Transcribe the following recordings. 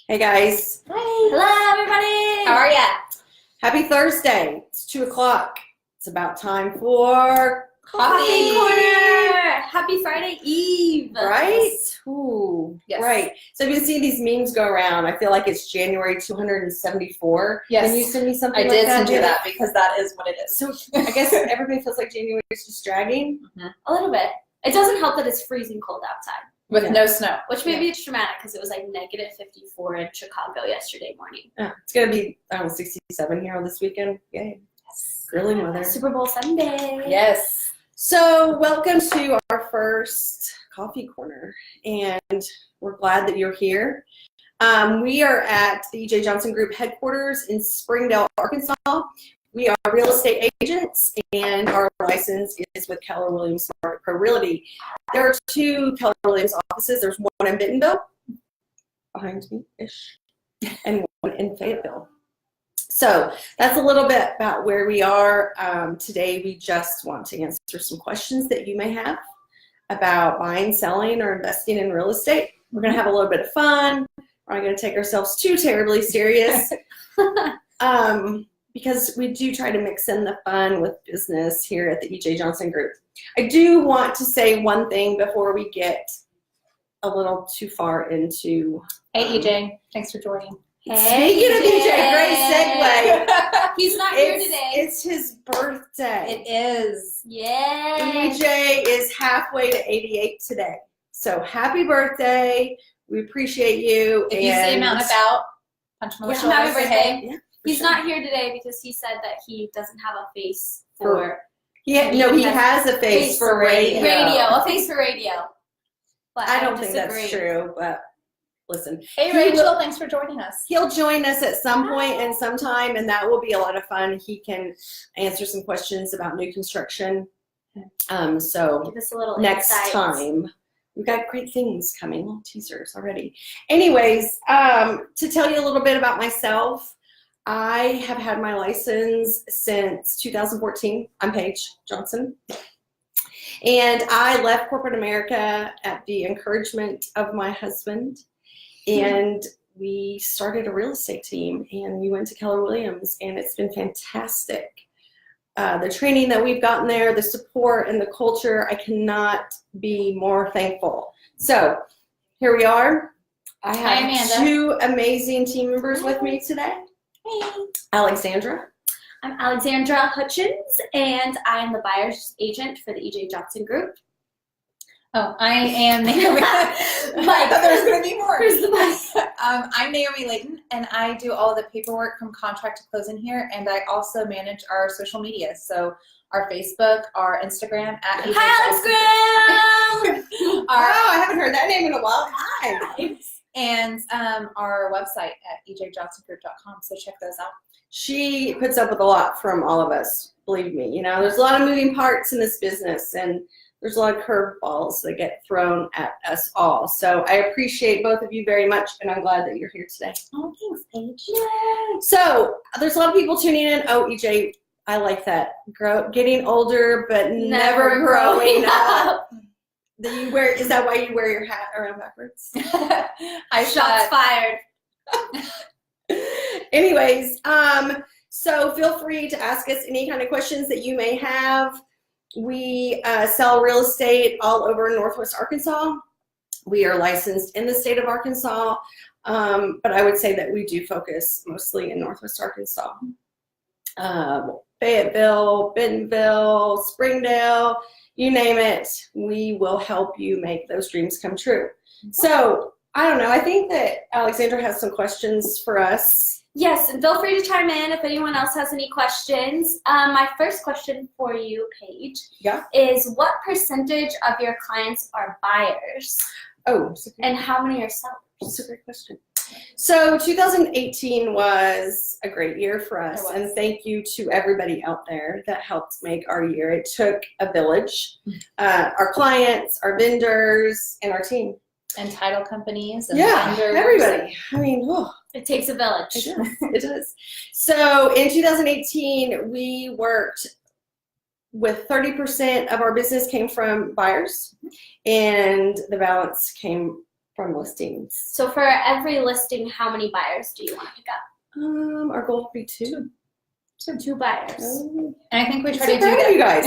Hey guys. Hi. Hello, everybody. How are ya? Happy Thursday. It's 2 o'clock. It's about time for Coffee Corner. Happy Friday Eve. Right? Ooh, Yes. right. So I've been seeing these memes go around. I feel like it's January 274. Yes. Can you send me something I like did that? send you Jenna? that because that is what it is. So I guess everybody feels like January is just dragging. A little bit. It doesn't help that it's freezing cold outside, With no snow. which maybe it's dramatic because it was like negative 54 in Chicago yesterday morning. It's going to be, 67 here this weekend. Yay. Yes. Grilling weather. Super Bowl Sunday. Yes. So welcome to our first coffee corner, and we're glad that you're here. We are at the E.J. Johnson Group headquarters in Springdale, Arkansas. We are real estate agents, and our license is with Keller Williams Smart Pro Realty. There are two Keller Williams offices. There's one in Bentonville, behind me-ish, and one in Fayetteville. So that's a little bit about where we are. Today we just want to answer some questions that you may have about buying, selling, or investing in real estate. We're going to have a little bit of fun. We're not going to take ourselves too terribly serious because we do try to mix in the fun with business here at the E.J. Johnson Group. I do want to say one thing before we get a little too far into... Hey, EJ. Thanks for joining. Hey, Speaking of EJ, great segue. He's not here today. It's his birthday. It is. Yay. EJ is halfway to 88 today. So happy birthday. We appreciate you. If you see him out and about, punch him on the shoulder. happy Say birthday. hey. Yeah, He's sure. not here today because he said that he doesn't have a face for He has a face for radio. a face for radio. But I don't think disagree. that's true, but listen. Hey, Rachel. Thanks for joining us. He'll join us at some point and sometime, and that will be a lot of fun. He can answer some questions about new construction. So Give us a little next insight. time. We've got great things coming, little teasers already. Anyways, to tell you a little bit about myself, I have had my license since 2014. I'm Paige Johnson. And I left corporate America at the encouragement of my husband. And we started a real estate team, and we went to Keller Williams, and it's been fantastic. The training that we've gotten there, the support and the culture, I cannot be more thankful. So here we are. I Hi, have Amanda. two amazing team members with me today. Hey. Alexandra. I'm Alexandra Hutchins, and I am the buyer's agent for the E.J. Johnson Group. Oh, I am Naomi. I thought there was going to be more. Where's the mic? I'm Naomi Layton, and I do all the paperwork from contract to close in here, and I also manage our social media. So our Facebook, our Instagram at EJ Hi, Alex Graham! I haven't heard that name in a while. Hi. and our website at ejjohnsongroup.com. So check those out. She puts up with a lot from all of us, believe me. You know, there's a lot of moving parts in this business, and there's a lot of curveballs that get thrown at us all. So I appreciate both of you very much, and I'm glad that you're here today. Oh, thanks, Paige. Yay. So there's a lot of people tuning in. Oh, EJ, I like that. Getting older, but never growing up. Is that why you wear your hat around backwards? Shots fired. Anyways, so feel free to ask us any kind of questions that you may have. We sell real estate all over Northwest Arkansas. We are licensed in the state of Arkansas, but I would say that we do focus mostly in Northwest Arkansas. Fayetteville, Bentonville, Springdale, you name it, we will help you make those dreams come true. So, I don't know, I think that Alexandra has some questions for us. Yes, and feel free to chime in if anyone else has any questions. My first question for you, Paige, is what percentage of your clients are buyers? Oh, and how many are sellers? That's a great question. So 2018 was a great year for us, and thank you to everybody out there that helped make our year. It took a village, our clients, our vendors, and our team. And title companies and vendors. Everybody. I mean, it takes a village. It does. It does. So in 2018, we worked with 30% of our business came from buyers, and the balance came from listings. So for every listing, how many buyers do you want to pick up? Our goal would be two. Two buyers. And I think we try So to do proud that. of you guys.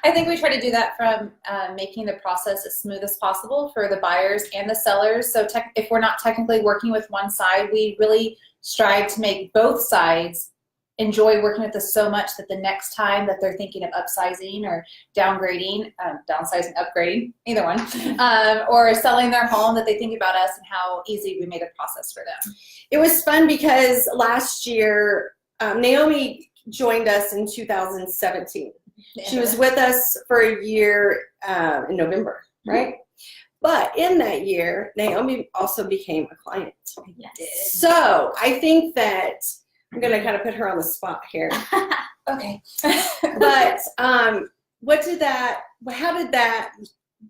I think we try to do that from making the process as smooth as possible for the buyers and the sellers. So if we're not technically working with one side, we really strive to make both sides enjoy working with us so much that the next time that they're thinking of upsizing or downgrading, downsizing, upgrading, either one, or selling their home, that they think about us and how easy we made the process for them. It was fun because last year, Naomi joined us in 2017. She was with us for a year in November, right? But in that year, Naomi also became a client. Yes. So I think that I'm going to kind of put her on the spot here. Okay. But how did that,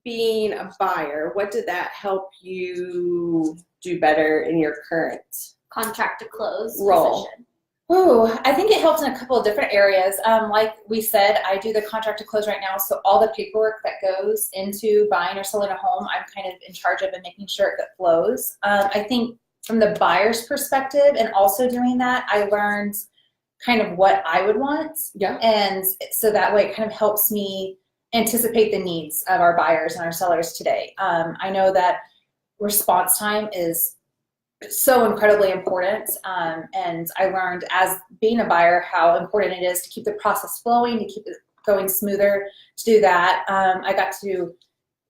being a buyer, what did that help you do better in your current Contract to close role? position. Oh, I think it helps in a couple of different areas. Like we said, I do the contract to close right now, so all the paperwork that goes into buying or selling a home, I'm kind of in charge of and making sure it flows. I think from the buyer's perspective and also doing that, I learned kind of what I would want. Yeah. And so that way it kind of helps me anticipate the needs of our buyers and our sellers today. I know that response time is so incredibly important, and I learned as being a buyer how important it is to keep the process flowing, to keep it going smoother. To do that, I got to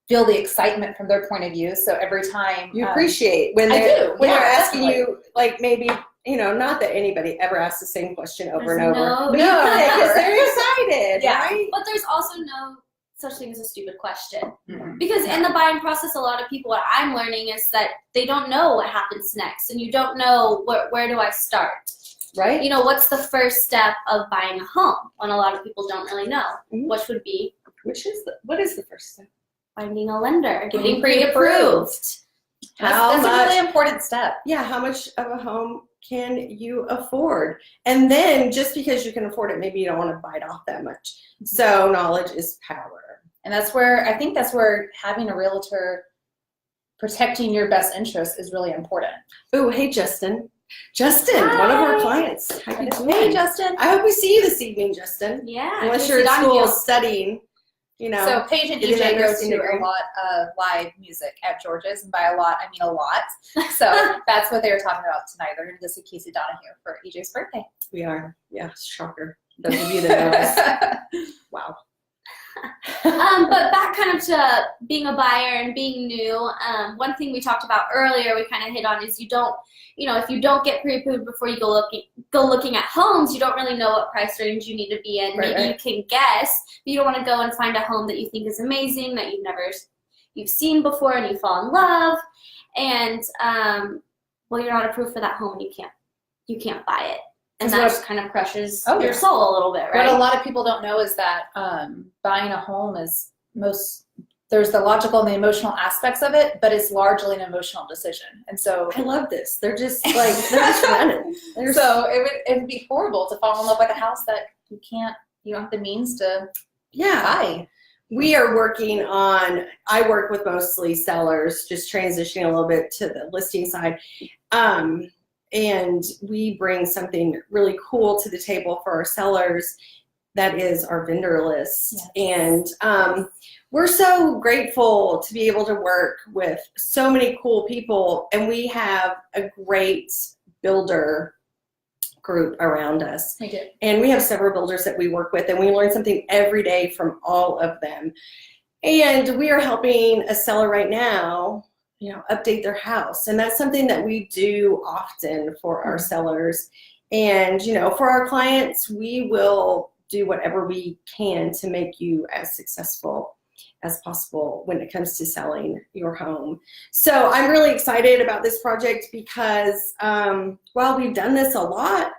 feel the excitement from their point of view. So every time You appreciate when they're asking you, like, maybe, not that anybody ever asks the same question over and over. No, because they're excited, Yeah. right? But there's also no such thing as a stupid question. Mhm. Because in the buying process, a lot of people, what I'm learning is that they don't know what happens next, and you don't know where do I start. Right? What's the first step of buying a home when a lot of people don't really know, Mhm. which would be What is the first step? finding a lender, Getting getting pre-approved. That's a really important step. Yeah, how much of a home can you afford? And then just because you can afford it, maybe you don't want to bite off that much. So knowledge is power. And I think that's where having a realtor protecting your best interest is really important. Oh, hey, Justin. Justin, Hi. one of our clients. How you doing? Hey, Justin. I hope we see you this evening, Justin. Yeah. Unless Casey you're at school Donahue. studying, So Paige and getting that EJ go nursing to degree. a lot of live music at George's, and by a lot, I mean a lot. So that's what they were talking about tonight. They're going to go see Casey Donahue for EJ's birthday. We are. Yeah, shocker. Those of you that know us. Wow. But back kind of to being a buyer and being new, one thing we talked about earlier, we kind of hit on is if you don't get pre-approved before you go looking at homes, you don't really know what price range you need to be in. Right, Maybe you can guess, but you don't want to go and find a home that you think is amazing, that you've seen before and you fall in love, and you're not approved for that home and you can't buy it. And that just kind of crushes your soul a little bit, right? What a lot of people don't know is that buying a home is there's the logical and the emotional aspects of it, but it's largely an emotional decision. And so I love this. They're just running. So it would be horrible to fall in love with a house that you don't have the means to buy. We are working on, I work with mostly sellers, just transitioning a little bit to the listing side. And we bring something really cool to the table for our sellers. That is our vendor list. Yes. And we're so grateful to be able to work with so many cool people. And we have a great builder group around us. We do. And we have several builders that we work with, and we learn something every day from all of them. And we are helping a seller right now, update their house. And that's something that we do often for our sellers. And, for our clients, we will do whatever we can to make you as successful as possible when it comes to selling your home. So I'm really excited about this project because while we've done this a lot,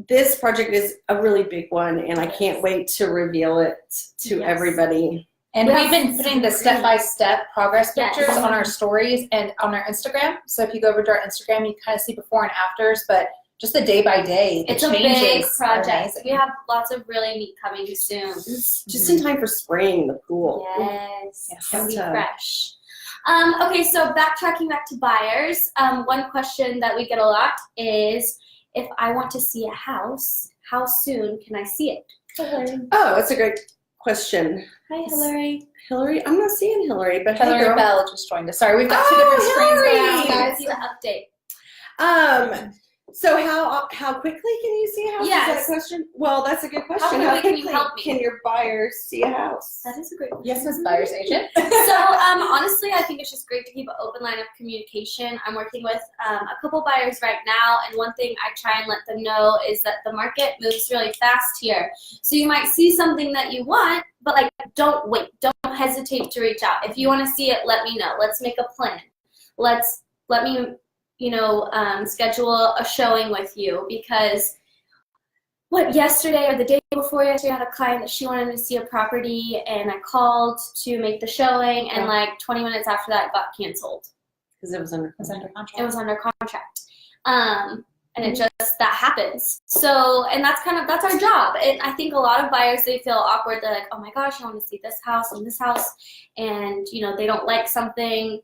this project is a really big one, and I can't wait to reveal it to everybody. And we've been putting the step-by-step progress pictures on our stories and on our Instagram. So if you go over to our Instagram, you kind of see before and afters, but just the day-by-day, it's a big project. We have lots of really neat coming soon. Just in time for spring, the pool. Yes. And be fresh. Okay, so backtracking back to buyers, one question that we get a lot is, if I want to see a house, how soon can I see it? Oh, that's a great question. Hi, Hillary. Hillary? I'm not seeing Hillary, but hey, Hillary girl. Bell just joined us. Sorry, we've got two different screens Hillary! going on, You can guys. see the update. So how quickly can you see a house? Yes. Is that a question? Well, that's a good question. quickly can you help me? can your buyers see a house? That is a great Yes, Miss Buyer's Agent. So honestly, I think it's just great to keep an open line of communication. I'm working with a couple buyers right now, and one thing I try and let them know is that the market moves really fast here. So you might see something that you want, but like, don't wait. Don't hesitate to reach out. If you want to see it, let me know. Let's make a plan. Let me, schedule a showing with you, because yesterday or the day before yesterday, I had a client that she wanted to see a property, and I called to make the showing, and like 20 minutes after that, it got canceled. Because it was under contract. It was under contract. And it just, that happens. So, and that's our job. And I think a lot of buyers, they feel awkward. They're like, oh my gosh, I want to see this house and this house. And, they don't like something.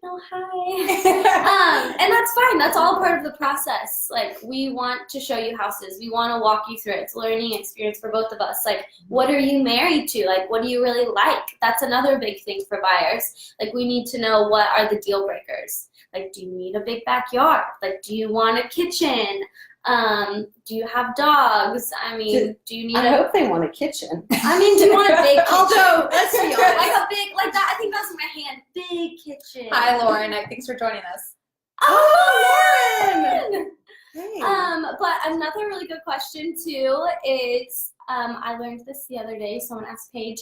Oh, hi. And that's fine. That's all part of the process. Like, we want to show you houses. We want to walk you through it. It's a learning experience for both of us. Like, what are you married to? Like, what do you really like? That's another big thing for buyers. Like, we need to know, what are the deal breakers? Like, do you need a big backyard? Like, do you want a kitchen? Do you have dogs? I mean, do you need I hope they want a kitchen. I mean, do you want a big kitchen? Although, let's be honest. Like a big, like that, I think that's in my hand. Big kitchen. Hi, Lauren. Thanks for joining us. Oh, Lauren! Hey. But another really good question too is, I learned this the other day. Someone asked Paige,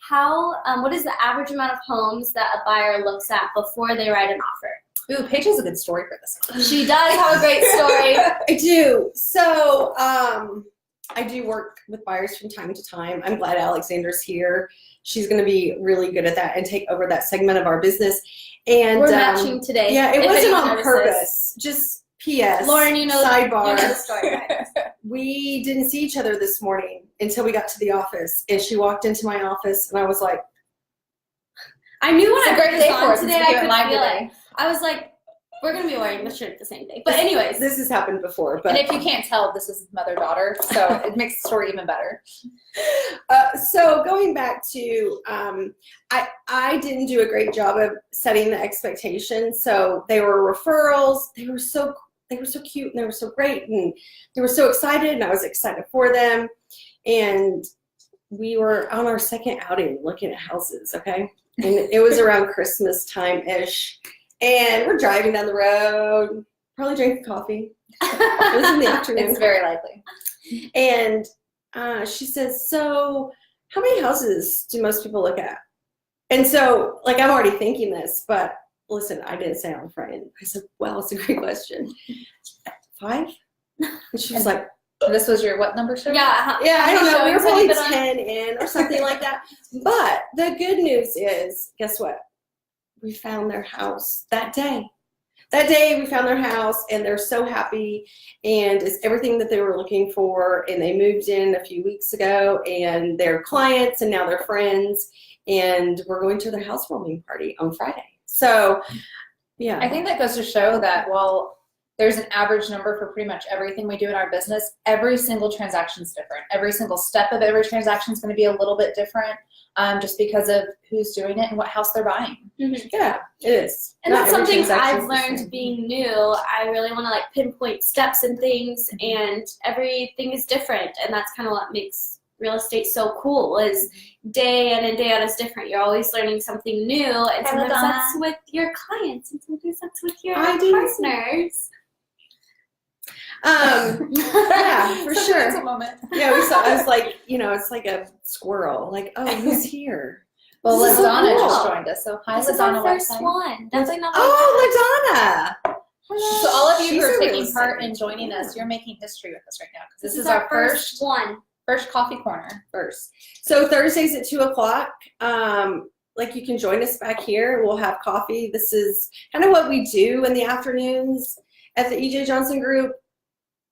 what is the average amount of homes that a buyer looks at before they write an offer? Ooh, Paige has a good story for this. She does have a great story. I do. So I do work with buyers from time to time. I'm glad Alexandra's here. She's going to be really good at that and take over that segment of our business. And we're matching today. Yeah, it if wasn't anyone on notices. Purpose. Just P.S. Lauren, sidebar. You know the story, right? We didn't see each other this morning until we got to the office, and she walked into my office, and I was like, I knew when It's a I great put day this for on us. today, It's I here could live feel today. it. I was like, we're going to be wearing the shirt the same day. But anyways. this has happened before. But And if you can't tell, this is mother-daughter, so it makes the story even better. So going back to, I didn't do a great job of setting the expectations. So they were referrals. They were so cute, and they were so great, and they were so excited, and I was excited for them. And we were on our second outing looking at houses, okay? And it was around Christmas time-ish. And we're driving down the road, probably drinking coffee. It was in the afternoon. It's very likely. And she says, so how many houses do most people look at? And so, like, I'm already thinking this, but listen, I didn't say I'm frightened. I said, well, it's a great question. 5? And she was like, This was your what number show? Yeah, I don't know. We were showings probably have you been on? 10 in or something like that. But the good news is, guess what? We found their house that day. That day we found their house, and they're so happy, and it's everything that they were looking for, and they moved in a few weeks ago, and they're clients, and now they're friends, and we're going to their housewarming party on Friday. So, yeah. I think that goes to show that while there's an average number for pretty much everything we do in our business, every single transaction is different. Every single step of every transaction is going to be a little bit different, just because of who's doing it and what house they're buying. Mm-hmm. Yeah, it is. And Not that's every something transaction I've is the learned same. being new. I really want to like pinpoint steps and things, and everything is different. And that's kind of what makes real estate so cool, is day in and day out is different. You're always learning something new, and Hi, sometimes Madonna. that's with your clients, and sometimes that's with your Ideas. partners. Yeah, for sure. It's a moment. Yeah, we saw. I was like, it's like a squirrel. Like, oh, who's here? Well, This is so LaDonna cool. just joined us, so hi, This is our LaDonna. first Website. one. Definitely not. Oh, LaDonna. So all of you She's who are a real taking part estate in joining agent. us, you're making history with us right now, because This is our first one. first coffee corner. First. So Thursdays at 2:00. Like, you can join us back here. We'll have coffee. This is kind of what we do in the afternoons at the E.J. Johnson Group.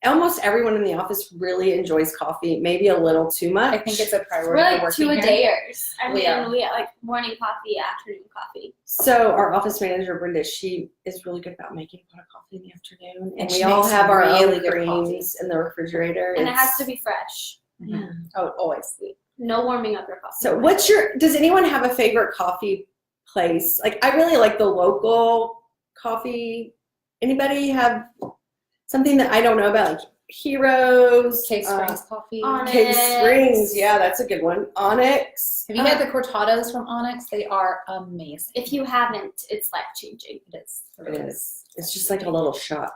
almost everyone in the office really enjoys coffee, maybe a little too much. I think it's a priority. We're like working here. two-a-dayers. I We mean, are. we like morning coffee, afternoon coffee. So our office manager, Brenda, she is really good about making a pot of coffee in the afternoon. And she we all makes have our really own good creams in the refrigerator. And it has to be fresh. Yeah. Oh, always. No warming up your coffee. So does anyone have a favorite coffee place? Like, I really like the local coffee. Anybody have something that I don't know about? Like Heroes, Cave Springs coffee. Onyx. Cave Springs, yeah, that's a good one. Onyx. Have you had the cortados from Onyx? They are amazing. If you haven't, it's life-changing. It is. It is. It's just like a little shot.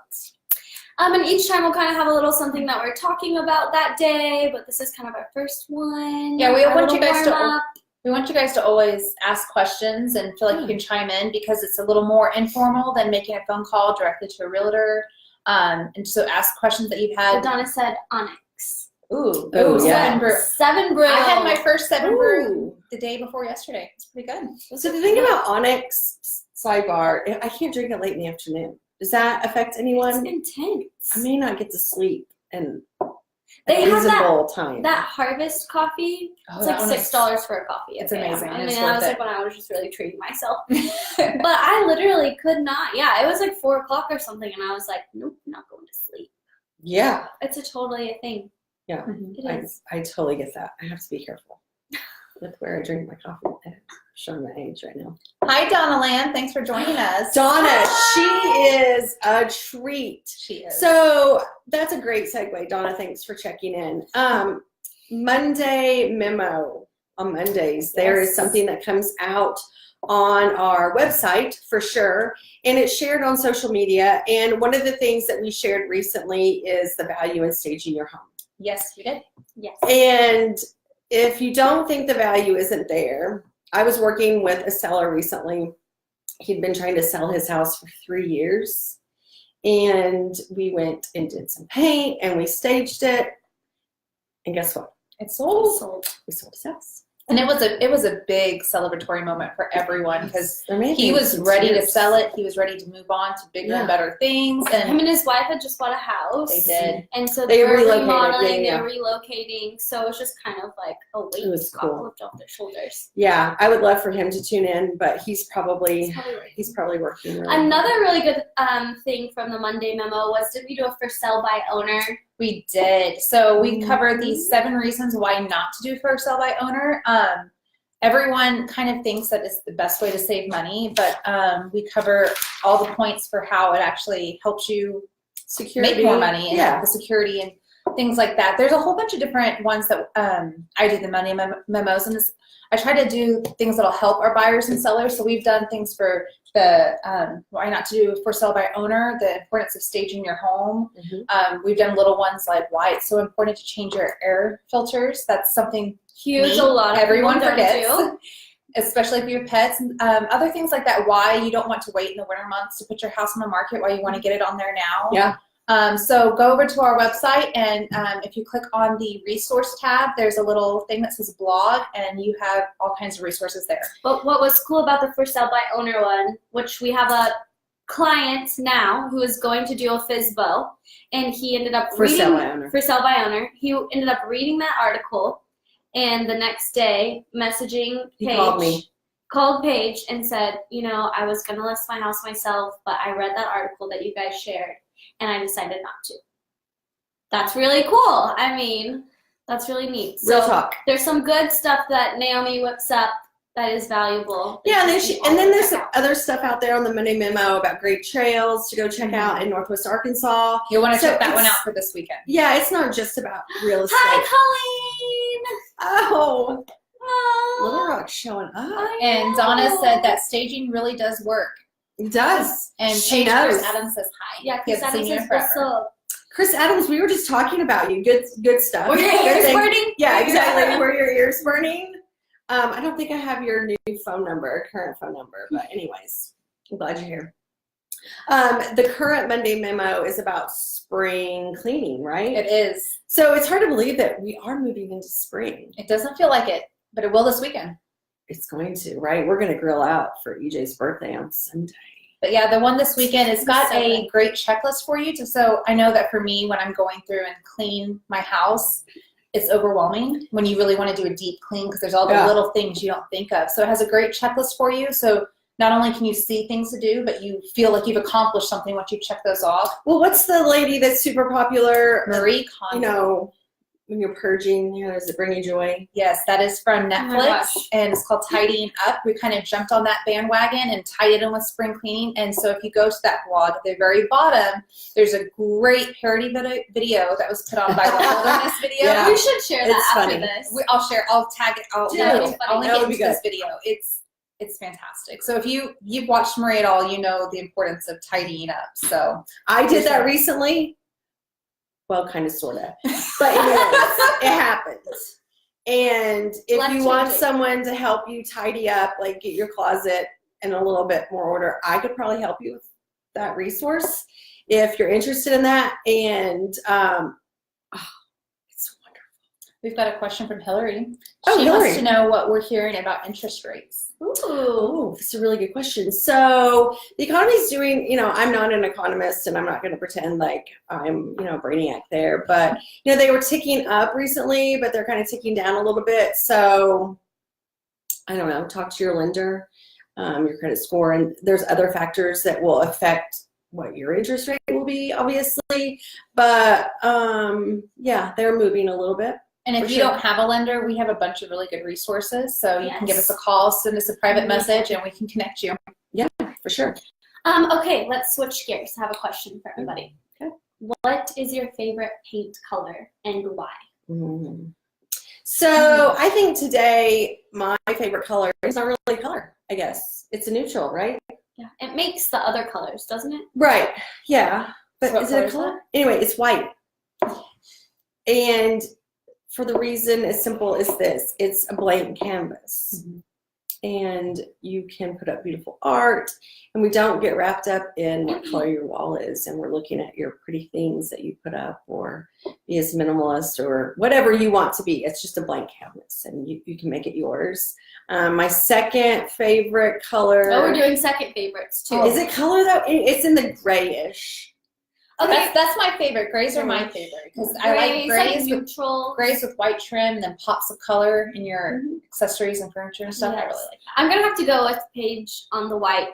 And each time we'll kind of have a little something that we're talking about that day, but this is kind of our first one. Yeah, we Our want you little guys to warm-up. We want you guys to always ask questions and feel like you can chime in because it's a little more informal than making a phone call directly to a realtor. And so ask questions that you've had. Donna said Onyx. Ooh, yeah. 7 brew. 7 brew. I had my first 7 brew Ooh. the day before yesterday. It's pretty good. So the thing about Onyx, sidebar, I can't drink it late in the afternoon. Does that affect anyone? It's intense. I may not get to sleep in They a have reasonable time. That Harvest coffee, Oh, it's that like one is- $6 for a coffee. It's Okay, amazing. I mean, It's that worth was it. like when I was just really treating myself. But I literally could not. Yeah, it was like 4 o'clock or something, and I was like, nope, not going to sleep. Yeah, It's totally a thing. yeah. Mhm. It is. I totally get that. I have to be careful with where I drink my coffee. I'm showing my age right now. Hi, Donna Land. Thanks for joining us. Donna, she is a treat. She is. So that's a great segue. Donna, thanks for checking in. Monday memo on Mondays. There is Yes. something that comes out on our website for sure, and it's shared on social media. And one of the things that we shared recently is the value in staging your home. Yes, we did. Yes. And if you don't think the value isn't there, I was working with a seller recently. He'd been trying to sell his house for 3 years. And we went and did some paint and we staged it. And guess what? It's sold. Sold. We sold his house. And it was a big celebratory moment for everyone because They're making he was some ready to tears. sell it. He was ready to move on to bigger Yeah. and better things. Him And and his wife had just bought a house. they did. And so They they were relocated, remodeling, yeah, they were relocating. So it was just kind of like a weight It was got cool. lifted off their shoulders. Yeah, I would love for him to tune in, but he's It's probably probably right. working. Really Another really good thing from the Monday memo was, did we do a for sale by owner? We did. So we covered these 7 reasons why not to do for sale by owner. Everyone kind of thinks that it's the best way to save money, but we cover all the points for how it actually helps you security, make more money and yeah. the security and things like that. There's a whole bunch of different ones that I do the Monday memos, and I try to do things that'll help our buyers and sellers. So we've done things for the why not to do for sale by owner, the importance of staging your home. We've done little ones like why it's so important to change your air filters. That's something Huge, a lot of everyone people don't forgets, do. especially for your pets. Other things like that, why you don't want to wait in the winter months to put your house on the market, why you want to get it on there now. Yeah. So go over to our website, and if you click on the resource tab, there's a little thing that says blog, and you have all kinds of resources there. But what was cool about the for sale by owner one, which we have a client now who is going to do a FSBO, and he ended up For reading sale by owner. For sale by owner. He ended up reading that article, and the next day messaging He Paige. called me. Paige and said, you know, I was gonna list my house myself, but I read that article that you guys shared, and I decided not to. That's really cool. I mean, that's really neat. Real So talk. there's some good stuff that Naomi whips up that is valuable. Yeah, and then there's Check some out. other stuff out there on the Monday memo about great trails to go check out in Northwest Arkansas. You'll want to So check that one it's- out for this weekend. Yeah, it's not just about real estate. Hi, Oh, Colleen. Little Rock's showing up. I And know. Donna said that staging really does work. It does. And She Paige knows. Chris Adams says hi. Yeah, He Chris hasn't Adams seen you in says forever. what's up. Chris Adams, we were just talking about you. Good stuff. Were your Good ears thing. burning? Yeah, exactly. Were your ears burning? I don't think I have your new phone number, current phone number, but anyways, I'm glad you're here. The current Monday memo is about spring cleaning, right? It is. So it's hard to believe that we are moving into spring. It doesn't feel like it, but it will this weekend. It's going to, right? We're going to grill out for EJ's birthday on Sunday. But yeah, the one this weekend, it's got So a good. great checklist for you. So I know that for me, when I'm going through and clean my house, it's overwhelming when you really want to do a deep clean because there's all the little things you don't think of. So it has a great checklist for you. So not only can you see things to do, but you feel like you've accomplished something once you check those off. Well, what's the lady that's super popular? Marie Kondo. You know, when you're purging, you know, does it bring you joy? Yes, that is from my Netflix, gosh. and it's called Tidying Up. We kind of jumped on that bandwagon and tied it in with spring cleaning. And so if you go to that blog at the very bottom, there's a great parody video that was put on by the Wilderness Video. Yeah. You should share that It's after funny. this. I'll share. I'll tag it. I'll Dude, link it. I'll link that it would be into this good. video. It's fantastic. So if you've watched Marie at all, you know the importance of tidying up. So I did that recently. Well, kind of, sort of. But anyways, it happened. And if Life you want changing. someone to help you tidy up, like get your closet in a little bit more order, I could probably help you with that resource if you're interested in that. And it's wonderful. we've got a question from Hillary. Oh, She Hillary. wants to know what we're hearing about interest rates. Ooh. Oh, that's a really good question. So the economy's doing, you know, I'm not an economist and I'm not going to pretend like I'm, you know, a brainiac there, but, you know, they were ticking up recently, but they're kind of ticking down a little bit. So I don't know, talk to your lender, your credit score, and there's other factors that will affect what your interest rate will be, obviously. But yeah, they're moving a little bit. And if For you sure. don't have a lender, we have a bunch of really good resources. So you can give us Yes. a call, send us a private message, and we can connect you. For sure. Okay, let's switch gears. I have a question for everybody. Okay. What is your favorite paint color and why? So I think today my favorite color is not really a color, I guess. It's a neutral, right? Yeah, it makes the other colors, doesn't it? Right. Yeah. But What is it color a is color? Anyway, it's white. And for the reason as simple as this, it's a blank canvas. And you can put up beautiful art, and we don't get wrapped up in what color your wall is, and we're looking at your pretty things that you put up, or be as minimalist or whatever you want to be. It's just a blank canvas, and you can make it yours. My second favorite color. Oh, we're doing second favorites too. Is it color though? It's in the grayish. Okay. That's my favorite. Grays are my favorite because I like grays with neutral. white trim and then pops of color in your accessories and furniture and stuff. I Yes. really like I'm gonna have to go with Paige on the white.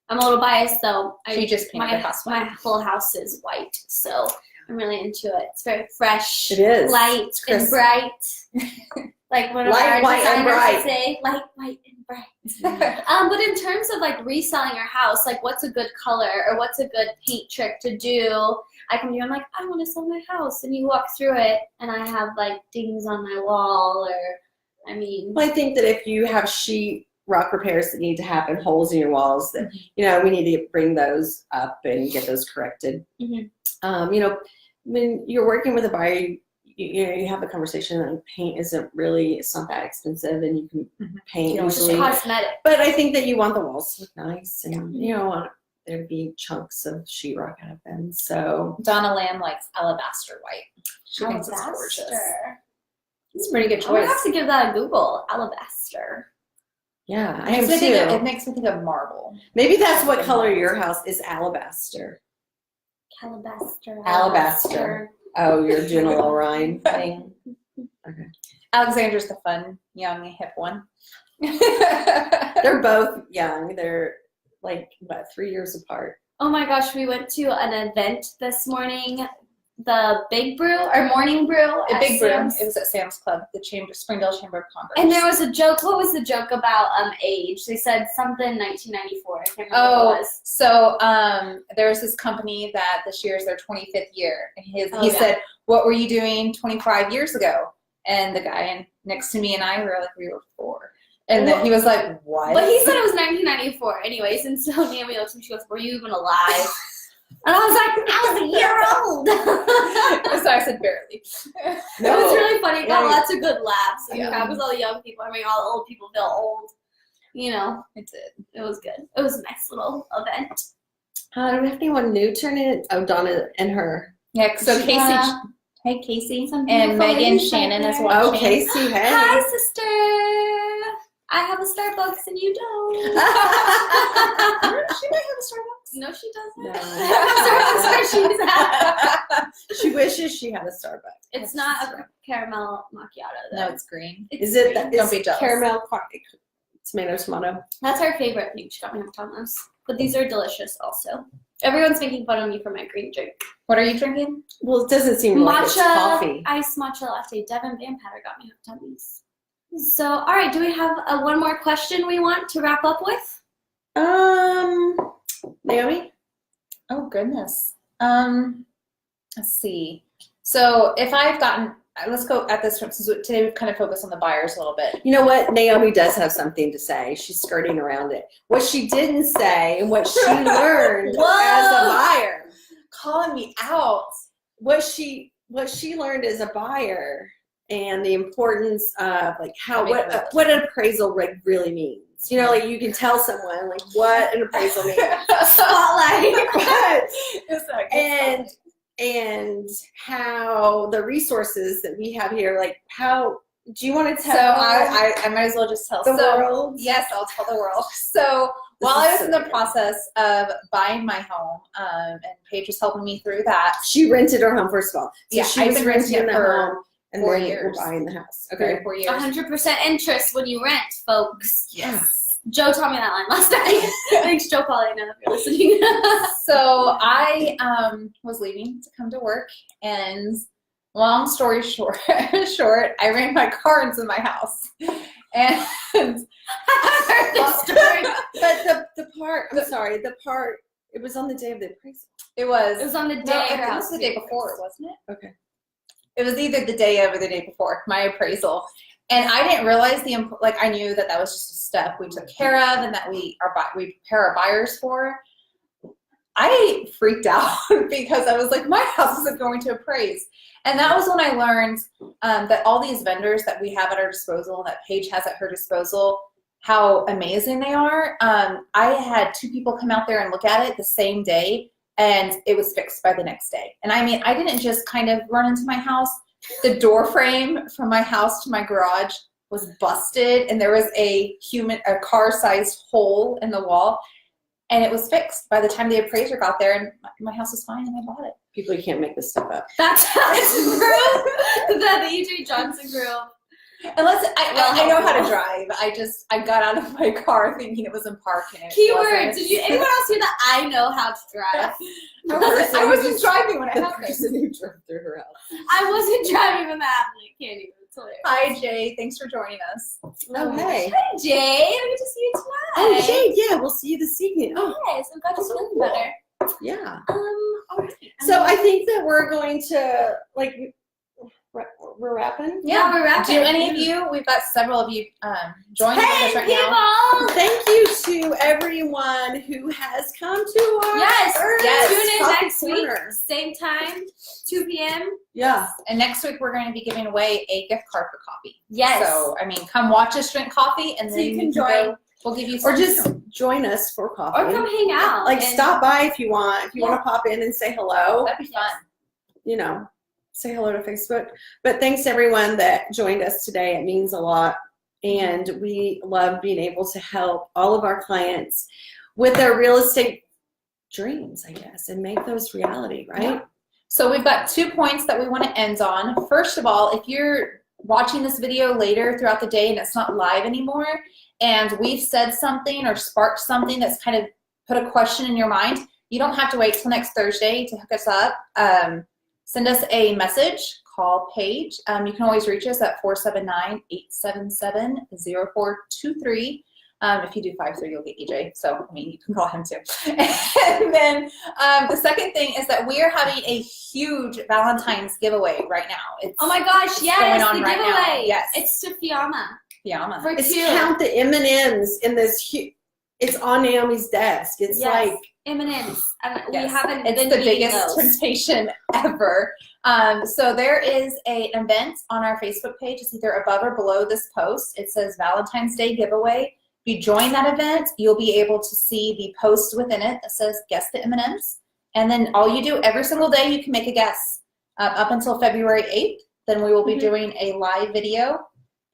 I'm a little biased though. that. She just painted the house my white. whole house is white, so I'm really into it. It's very fresh, It is. light It's and crisp. bright. Like one of Light, our white, and designers bright. would say, light, white, and bright. But in terms of like reselling your house, like what's a good color or what's a good paint trick to do? I come to you, I'm like, I want to sell my house, and you walk through it, and I have like dings on my wall, or I mean, Well, I think that if you have sheet rock repairs that need to happen, holes in your walls, that you know we need to bring those up and get those corrected. Mhm. You know, when you're working with a buyer, you have the conversation that paint isn't really, it's not that expensive, and you can paint You know, it's just usually. cosmetic. But I think that you want the walls to look nice, and you don't want there to be chunks of sheetrock out of them. So Donna Lamb likes alabaster white. She thinks it's gorgeous. Alabaster. It's a pretty good I'm gonna choice. have to give that a Google. Alabaster. yeah, I It am makes me think of- too. it makes me think of marble. Maybe that's what color your house is. Alabaster. Calabaster. Alabaster. Oh, you're doing a little rhyme thing. Alexandra's the fun, young, hip one. They're both young. They're like, what, 3 years apart. Oh my gosh, we went to an event this morning. The Big Brew or Morning Brew. A at big brew. Sam's. It was at Sam's Club, the Springdale Chamber of Commerce. And there was a joke. What was the joke about age? They said something 1994. I can't remember what it was. So there was this company that this year is their 25th year. And he yeah. said, "What were you doing 25 years ago?" And the guy next to me and I were like, we were 4. And then he was like, "What?" But he said it was 1994 anyways. And so Naomi looked at me, she goes, "Were you even alive?" And I was like, "I was a year old." So I said, "Barely." It was really funny. It got Yeah. lots of good laughs. And Yeah. that was all the young people. I mean, all the old people feel old. You know, It did. it was good. It was a nice little event. Do we have anyone new turning it? Oh, Donna and her. Yeah, so Casey, Yeah. hey Casey, Some and beautiful Megan ladies Shannon out is there. watching. Oh, Casey, hey. Hi, sister. I have a Starbucks and you don't. She might have a Starbucks. No, she doesn't. No. Starbucks where she's at. She wishes she had a Starbucks. It's not a caramel macchiato, though. No, it's green. Is it? green. Don't be jealous. Caramel, tomato? That's our favorite thing. She got me hot Thomas. But these are delicious also. Everyone's making fun of me for my green drink. What are you drinking? Well, it doesn't seem like it's coffee. Iced matcha latte. Devin Van Patter got me hot Thomas. So, all right. Do we have one more question we want to wrap up with? Naomi? Oh, goodness. Let's see. So if I've gotten, let's go at this, since today we've kind of focused on the buyers a little bit. You know what? Naomi does have something to say. She's skirting around it. What she didn't say and what she learned as a buyer. Calling me out. What she learned as a buyer and the importance of like what an appraisal really means. You know, like you can tell someone like what an appraisal means. Spotlight. and how the resources that we have here, like how do you want to tell? So I might as well just tell the world. Yes, I'll tell the world. So while I was in the process of buying my home, and Paige was helping me through that. She rented her home first of all. So Yeah, she I've was been renting renting the it for home and 4 then years. we're buying the house. 3 Okay. or 4 years. 100% interest when you rent, folks. Yes. Joe taught me that line last night. Thanks, Joe Paulina, if you're listening. So I was leaving to come to work, and long story short, I ran my car into my house, and I heard this story. But the part, it was on the day of the appraisal. it was. It was on the day No, of it our was house the day being before, appraised. wasn't it? Okay. It was either the day of or the day before my appraisal, and I didn't realize I knew that was just a step we took care of and that we prepare our buyers for. I freaked out because I was like, my house isn't going to appraise. And that was when I learned that all these vendors that we have at our disposal, that Paige has at her disposal, how amazing they are. I had 2 people come out there and look at it the same day, and it was fixed by the next day. And I mean, I didn't just kind of run into my house. The door frame from my house to my garage was busted, and there was a car-sized hole in the wall, and it was fixed by the time the appraiser got there, and my house was fine, and I bought it. People, you can't make this stuff up. That's how it's true. The E.J. Johnson Group. Unless I know how to drive. I got out of my car thinking it was in park. And it Keyword. wasn't. Did anyone else hear that? I know how to drive. I wasn't driving when it The happened. person who drove through her house. I wasn't driving when that happened. I can't even. It's hilarious. Hi, Jay. Thanks for joining us. Oh, hey. Hi, Jay. I get to see you tonight. Oh, Jade, yeah, we'll see you this evening. Oh, Yes, I'm glad you're feeling better. yeah. All right. So I think that we're going to, we're wrapping? Yeah, we're wrapping. Do any of you? We've got several of you joining us right now. people! Thank you to everyone who has come to our Yes, tune in Coffee next week, Corner. same time, 2 p.m. Yeah. And next week we're going to be giving away a gift card for coffee. Yes. So I mean, come watch us drink coffee, and So then you can go. join. We'll give you Or some. just join us for coffee. Or come hang out. Like, and- stop by if you want. If you want to pop in and say hello, That'd be fun. Say hello to Facebook. But thanks to everyone that joined us today. It means a lot. And we love being able to help all of our clients with their real estate dreams, I guess, and make those reality, right? Yeah. So we've got 2 points that we want to end on. First of all, if you're watching this video later throughout the day and it's not live anymore, and we've said something or sparked something that's kind of put a question in your mind, you don't have to wait till next Thursday to hook us up. Send us a message, call Paige. You can always reach us at 479-877-0423. If you do 53, you'll get EJ. So, I mean, you can call him too. And then the second thing is that we are having a huge Valentine's giveaway right now. It's Oh my gosh, yes, going on the right now. giveaway. Yes. It's to Fiamma. Fiamma. For It's 2. count the M&Ms in this it's on Naomi's desk. It's Yes. like M&Ms. And we Yes. haven't It's been the eating biggest those. temptation ever. So there is an event on our Facebook page. It's either above or below this post. It says Valentine's Day giveaway. If you join that event, you'll be able to see the post within it that says guess the M&Ms. And then all you do every single day, you can make a guess up until February 8th. Then we will be doing a live video.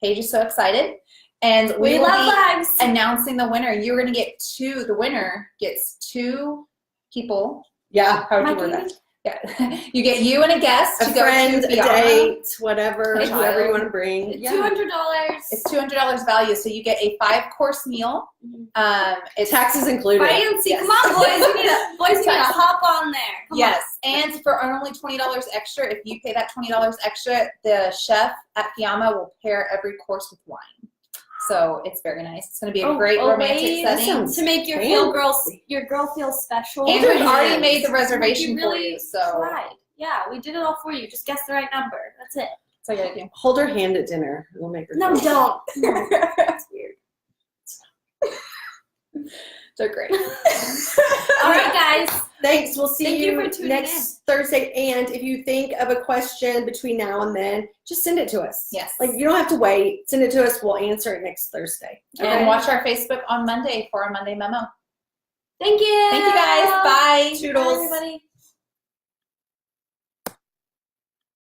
Paige is so excited. And we will love be vibes. announcing the winner. You're going to get the winner gets 2 people. Yeah. How would you My word that? baby. Yeah. You get you and a guest A to friend, go to a Fiamma. date, whatever, A whoever you child. want to bring. Yeah. $200. It's $200 value. So you get a 5-course meal. It's Taxes included. Fancy. Yes. Come on, boys. We need to hop on there. Come yes. And for only $20 extra, if you pay that $20 extra, the chef at Fiamma will pair every course with wine. So it's very nice. It's going to be a great romantic way setting. sounds to make your girl feel special. And we've Hands. already made the reservation for really you. So tried. Yeah, we did it all for you. Just guess the right number. That's it. that's all you got to do. Hold her hand at dinner. We'll make her. No, feel don't. No, that's weird. They're great. All right, guys. Thanks. We'll see Thank you for tuning next Thursday. And if you think of a question between now and then, just send it to us. Yes. Like, you don't have to wait. Send it to us. We'll answer it next Thursday. And watch our Facebook on Monday for our Monday memo. Thank you. Thank you guys. Bye. Toodles. Bye, everybody.